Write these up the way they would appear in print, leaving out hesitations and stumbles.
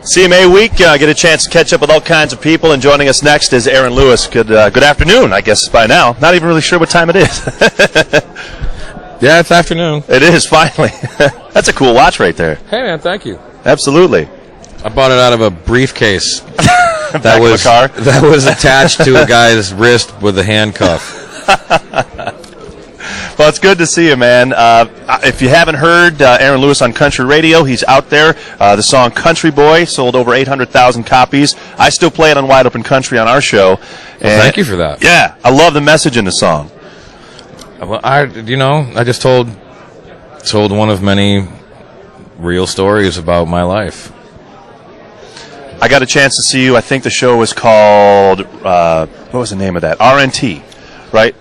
CMA week, get a chance to catch up with all kinds of people, and joining us next is Aaron Lewis. Good afternoon, I guess, by now. Not even really sure what time it is. Yeah, it's afternoon. It is, finally. That's a cool watch right there. Hey, man, thank you. Absolutely. I bought it out of a briefcase that was attached to a guy's wrist with a handcuff. Well, it's good to see you, man. If you haven't heard Aaron Lewis on country radio, he's out there. The song Country Boy sold over 800,000 copies. I still play it on Wide Open Country on our show. Well, thank you for that. Yeah, I love the message in the song. Well, I just told one of many real stories about my life. I got a chance to see you. I think the show was called, what was the name of that? RNT, right?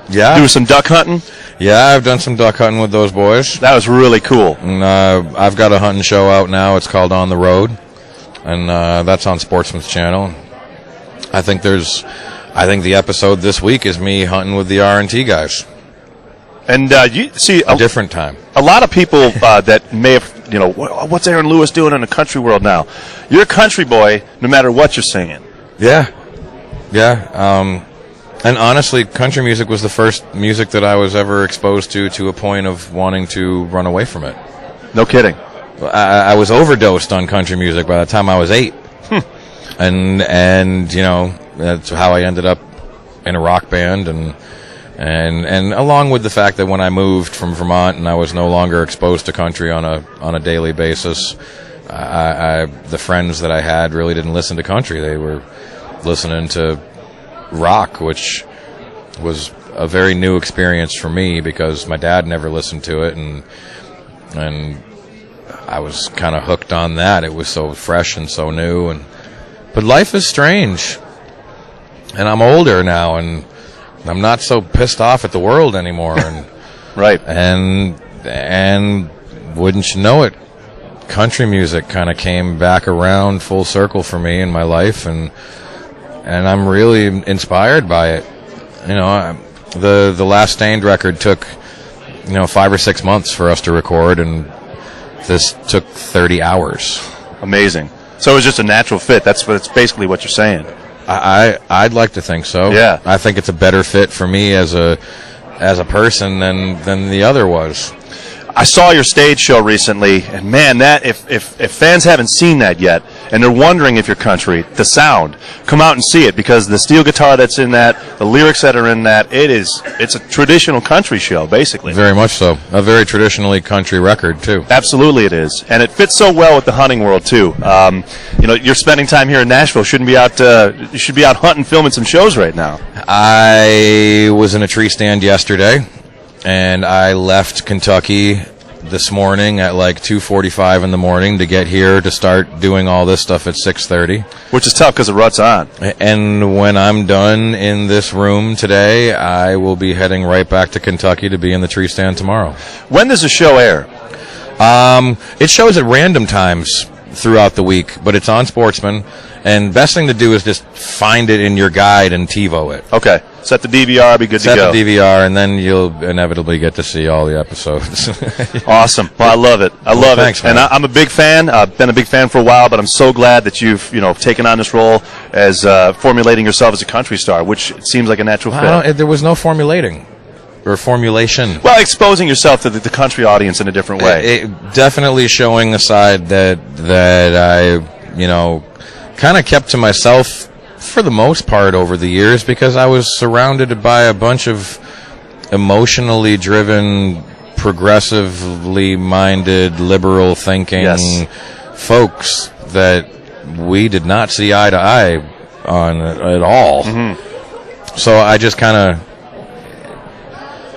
Yeah. Do some duck hunting? Yeah, I've done some duck hunting with those boys. That was really cool. And I've got a hunting show out now. It's called On the Road, and that's on Sportsman's Channel. I think the episode this week is me hunting with the RNT guys. And you see a different time. A lot of people that may have, what's Aaron Lewis doing in the country world now? You're a country boy, no matter what you're singing. Yeah. And honestly, country music was the first music that I was ever exposed to a point of wanting to run away from it. No kidding. I was overdosed on country music by the time I was 8. And that's how I ended up in a rock band, and along with the fact that when I moved from Vermont and I was no longer exposed to country on a daily basis, the friends that I had really didn't listen to country. They were listening to rock, which was a very new experience for me because my dad never listened to it, and I was kind of hooked on that. It was so fresh and so new, but life is strange, and I'm older now, and I'm not so pissed off at the world anymore, and right, and wouldn't you know it, country music kind of came back around full circle for me in my life, and I'm really inspired by it. The last Stained record took 5 or 6 months for us to record, and this took 30 hours. Amazing. So it was just a natural fit. That's basically what you're saying. I'd like to think so. Yeah. I think it's a better fit for me as a person than the other was. I saw your stage show recently, and man, that if fans haven't seen that yet, and they're wondering if you're country, the sound, come out and see it, because the steel guitar that's in that, the lyrics that are in that, it's a traditional country show, basically. Very much so. A very traditionally country record, too. Absolutely it is. And it fits so well with the hunting world, too. You're spending time here in Nashville. You should be out hunting, filming some shows right now. I was in a tree stand yesterday, and I left Kentucky this morning at like 2:45 in the morning to get here to start doing all this stuff at 6:30. Which is tough because the rut's on. And when I'm done in this room today, I will be heading right back to Kentucky to be in the tree stand tomorrow. When does the show air? It shows at random times throughout the week, but it's on Sportsman. And best thing to do is just find it in your guide and TiVo it. Okay. Set the DVR, be good to go. Set the DVR, and then you'll inevitably get to see all the episodes. Awesome. Well, I love it. I love thanks, it. Man. And I'm a big fan. I've been a big fan for a while, but I'm so glad that you've taken on this role as formulating yourself as a country star, which seems like a natural fit. There was no formulating. Or formulation. Well, exposing yourself to the country audience in a different way. Definitely showing a side that I, kind of kept to myself for the most part over the years, because I was surrounded by a bunch of emotionally driven, progressively minded, liberal thinking folks that we did not see eye to eye on at all. Mm-hmm. So I just kind of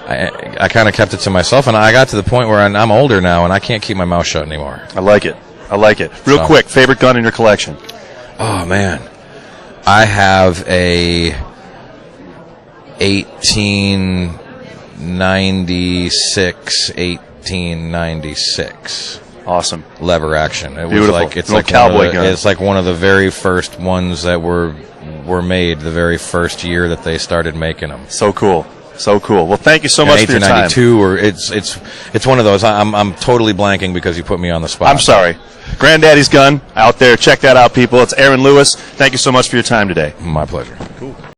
I kind of kept it to myself, and I got to the point where I'm older now, and I can't keep my mouth shut anymore. I like it. Real quick, favorite gun in your collection? Oh, man. I have a 1896 awesome lever action. It Beautiful. was like it's like one of the very first ones that were made the very first year that they started making them. So cool. So cool. Well, thank you so much for your time. 1892, or it's one of those. I'm totally blanking because you put me on the spot. I'm sorry. Granddaddy's Gun out there. Check that out, people. It's Aaron Lewis. Thank you so much for your time today. My pleasure. Cool.